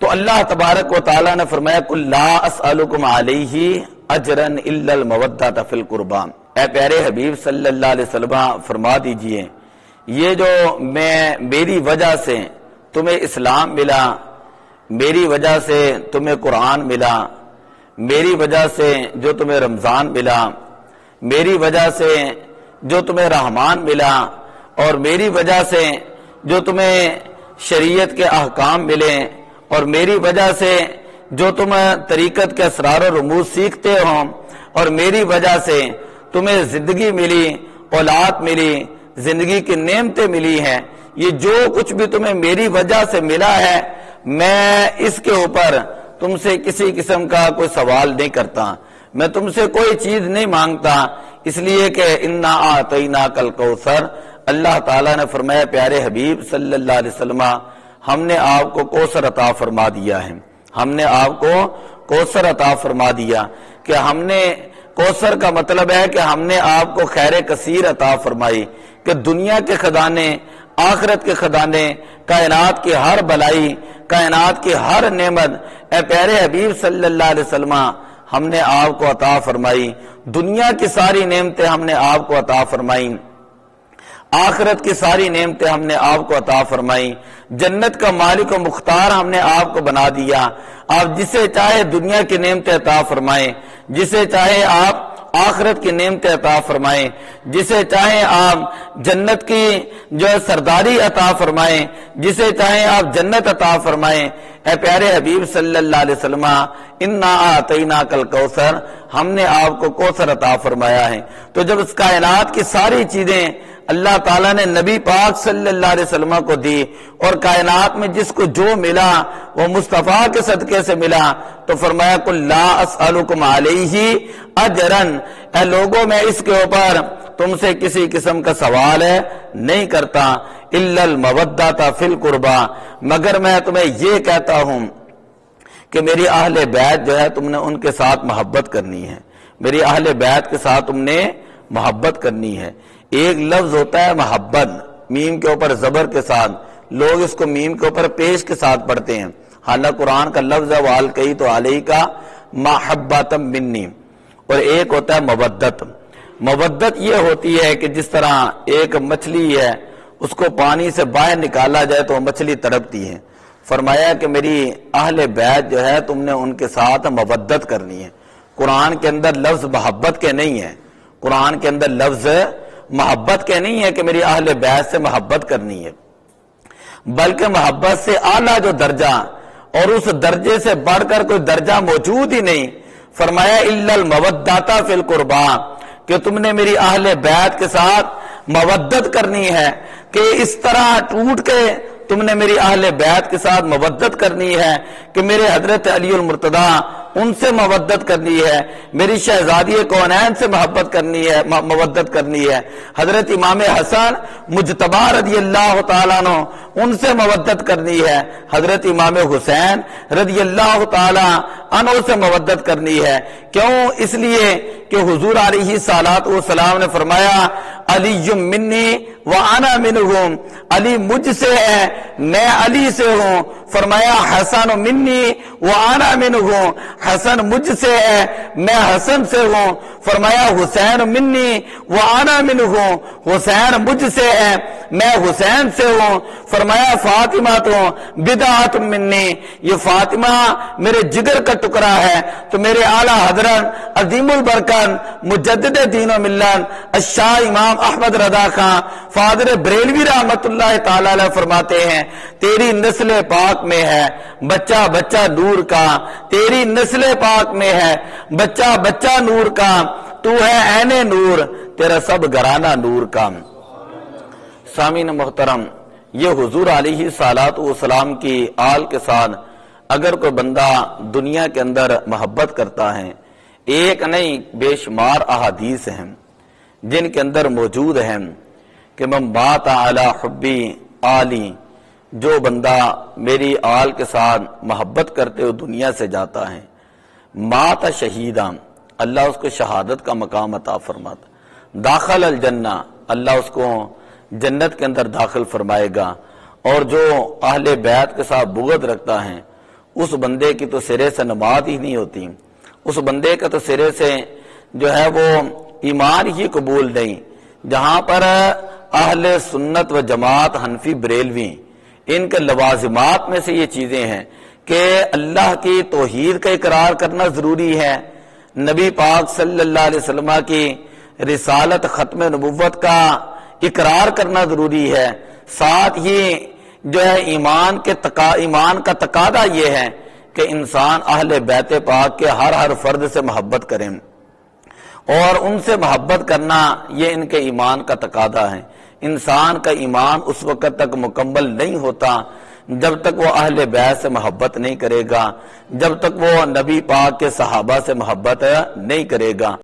تو اللہ تبارک و تعالیٰ نے فرمایا قُلْ لَا أَسْأَلُكُمْ عَلَيْهِ أَجْرًا إِلَّا الْمَوَدَّةَ فِي الْقُرْبَى، اے پیارے حبیب صلی اللہ علیہ وسلم فرما دیجئے یہ جو میری وجہ سے تمہیں اسلام ملا، میری وجہ سے تمہیں قرآن ملا، میری وجہ سے جو تمہیں رمضان ملا، میری وجہ سے جو تمہیں رحمان ملا، اور میری وجہ سے جو تمہیں شریعت کے احکام ملے، اور میری وجہ سے جو تم طریقت کے اسرار و رموز سیکھتے ہو، اور میری وجہ سے تمہیں زندگی ملی، اولاد ملی، زندگی کی نعمتیں ملی ہیں، یہ جو کچھ بھی تمہیں میری وجہ سے ملا ہے، میں اس کے اوپر تم سے کسی قسم کا کوئی سوال نہیں کرتا، میں تم سے کوئی چیز نہیں مانگتا، اس لیے کہ انا اعطیناک الکوثر، اللہ تعالیٰ نے فرمایا پیارے حبیب صلی اللہ علیہ وسلم ہم نے آپ کو کوثر عطا فرما دیا ہے، ہم نے آپ کو کوثر عطا فرما دیا، کہ ہم نے کوثر کا مطلب ہے کہ ہم نے آپ کو خیر کثیر عطا فرمائی، کہ دنیا کے خزانے، آخرت کے خزانے، کائنات کی ہر بلائی، کائنات کی ہر نعمت اے پیارے حبیب صلی اللہ علیہ وسلم ہم نے آپ کو عطا فرمائی، دنیا کی ساری نعمتیں ہم نے آپ کو عطا فرمائی، آخرت کی ساری نعمتیں ہم نے آپ کو عطا فرمائی، جنت کا مالک و مختار ہم نے آپ کو بنا دیا، آپ جسے چاہے دنیا کی نعمتیں عطا فرمائیں، جسے چاہے آپ آخرت کی نعمتیں عطا فرمائیں، جسے چاہے آپ جنت کی جو سرداری عطا فرمائیں، جسے چاہے آپ جنت عطا فرمائیں، اے پیارے حبیب صلی اللہ علیہ وسلم انا اعطیناک الکوثر، ہم نے آپ کو کوثر عطا فرمایا ہے۔ تو جب اس کائنات کی ساری چیزیں اللہ تعالیٰ نے نبی پاک صلی اللہ علیہ وسلم کو دی، اور کائنات میں جس کو جو ملا وہ مصطفیٰ کے صدقے سے ملا، تو فرمایا قُلْ لَا أَسْأَلُكُمْ عَلَيْهِ أَجْرًا، اے لوگوں میں اس کے اوپر تم سے کسی قسم کا سوال ہے نہیں کرتا، إِلَّا الْمَوَدَّةَ فِي الْقُرْبَى، مگر میں تمہیں یہ کہتا ہوں کہ میری اہل بیت جو ہے تم نے ان کے ساتھ محبت کرنی ہے، میری اہل بیت کے ساتھ تم نے محبت کرنی ہے۔ ایک لفظ ہوتا ہے محبت، میم کے اوپر زبر کے ساتھ، لوگ اس کو میم کے اوپر پیش کے ساتھ پڑھتے ہیں، حالانکہ قرآن کا لفظ ہے وَالْقَيْتُ عَلَيْكَ مَحَبَّةً مِّنِّي، اور ایک ہوتا ہے مودت۔ مودت یہ ہوتی ہے کہ جس طرح ایک مچھلی ہے، اس کو پانی سے باہر نکالا جائے تو وہ مچھلی تڑپتی ہے، فرمایا کہ میری اہل بیت جو ہے تم نے ان کے ساتھ مودت کرنی ہے۔ قرآن کے اندر لفظ محبت کے نہیں ہے، قرآن کے اندر لفظ محبت کے نہیں ہے کہ میری اہل بیت سے محبت کرنی ہے، بلکہ محبت سے اعلیٰ جو درجہ اور اس درجے سے بڑھ کر کوئی درجہ موجود ہی نہیں، فرمایا الا المودۃ فی القربى، کہ تم نے میری اہل بیت کے ساتھ مودت کرنی ہے، کہ اس طرح ٹوٹ کے تم نے میری اہل بیت کے ساتھ مودت کرنی ہے کہ میرے حضرت علی المرتضیٰ ان سے مودت کرنی ہے، میری شہزادی کونین سے محبت کرنی ہے، مودت کرنی ہے، حضرت امام حسن مجتبی رضی اللہ تعالیٰ عنہ ان سے مودت کرنی ہے، حضرت امام حسین رضی اللہ تعالیٰ عنہ سے مودت کرنی ہے۔ کیوں؟ اس لیے کہ حضور علیہ الصلوۃ والسلام نے فرمایا علی منی وانا منہم، علی مجھ سے ہے میں علی سے ہوں، فرمایا حسن منی وانا منہم، حسن مجھ سے ہے میں حسن سے ہوں، فرمایا حسین منی وانا منہم، حسین مجھ سے ہے میں حسین سے ہوں، فرمایا فاطمہ تو بدعت منی، یہ فاطمہ میرے جگر کا ٹکڑا ہے۔ تو میرے اعلیٰ حضرت عظیم البرکت مجدد دین و ملت الشاہ امام احمد رضا خان فادر بریلوی رحمت اللہ تعالی علیہ فرماتے ہیں تیری نسل پاک میں ہے بچہ بچہ نور کا، تیری نسل پاک میں ہے بچہ بچہ نور کا، تو ہے عین نور تیرا سب گھرانہ نور کا۔ سامعین محترم، یہ حضور علیہ الصلوۃ والسلام کی آل کے ساتھ اگر کوئی بندہ دنیا کے اندر محبت کرتا ہے، ایک نہیں بے شمار احادیث ہیں جن کے اندر موجود ہیں کہ من بات علی حبی آلی، جو بندہ میری آل کے ساتھ محبت کرتے ہوئے دنیا سے جاتا ہے، مات شہیدہ، اللہ اس کو شہادت کا مقام عطا فرماتا، داخل الجنہ، اللہ اس کو جنت کے اندر داخل فرمائے گا، اور جو اہل بیت کے ساتھ بغض رکھتا ہے اس بندے کی تو سرے سے نماز ہی نہیں ہوتی، اس بندے کا تو سرے سے جو ہے وہ ایمان ہی قبول نہیں۔ جہاں پر اہل سنت و جماعت حنفی بریلوی ان کے لوازمات میں سے یہ چیزیں ہیں کہ اللہ کی توحید کا اقرار کرنا ضروری ہے، نبی پاک صلی اللہ علیہ وسلم کی رسالت ختم نبوت کا اقرار کرنا ضروری ہے، ساتھ ہی جو ہے ایمان کا تقاضا یہ ہے کہ انسان اہل بیت پاک کے ہر فرد سے محبت کریں، اور ان سے محبت کرنا یہ ان کے ایمان کا تقاضا ہے۔ انسان کا ایمان اس وقت تک مکمل نہیں ہوتا جب تک وہ اہل بیت سے محبت نہیں کرے گا، جب تک وہ نبی پاک کے صحابہ سے محبت نہیں کرے گا۔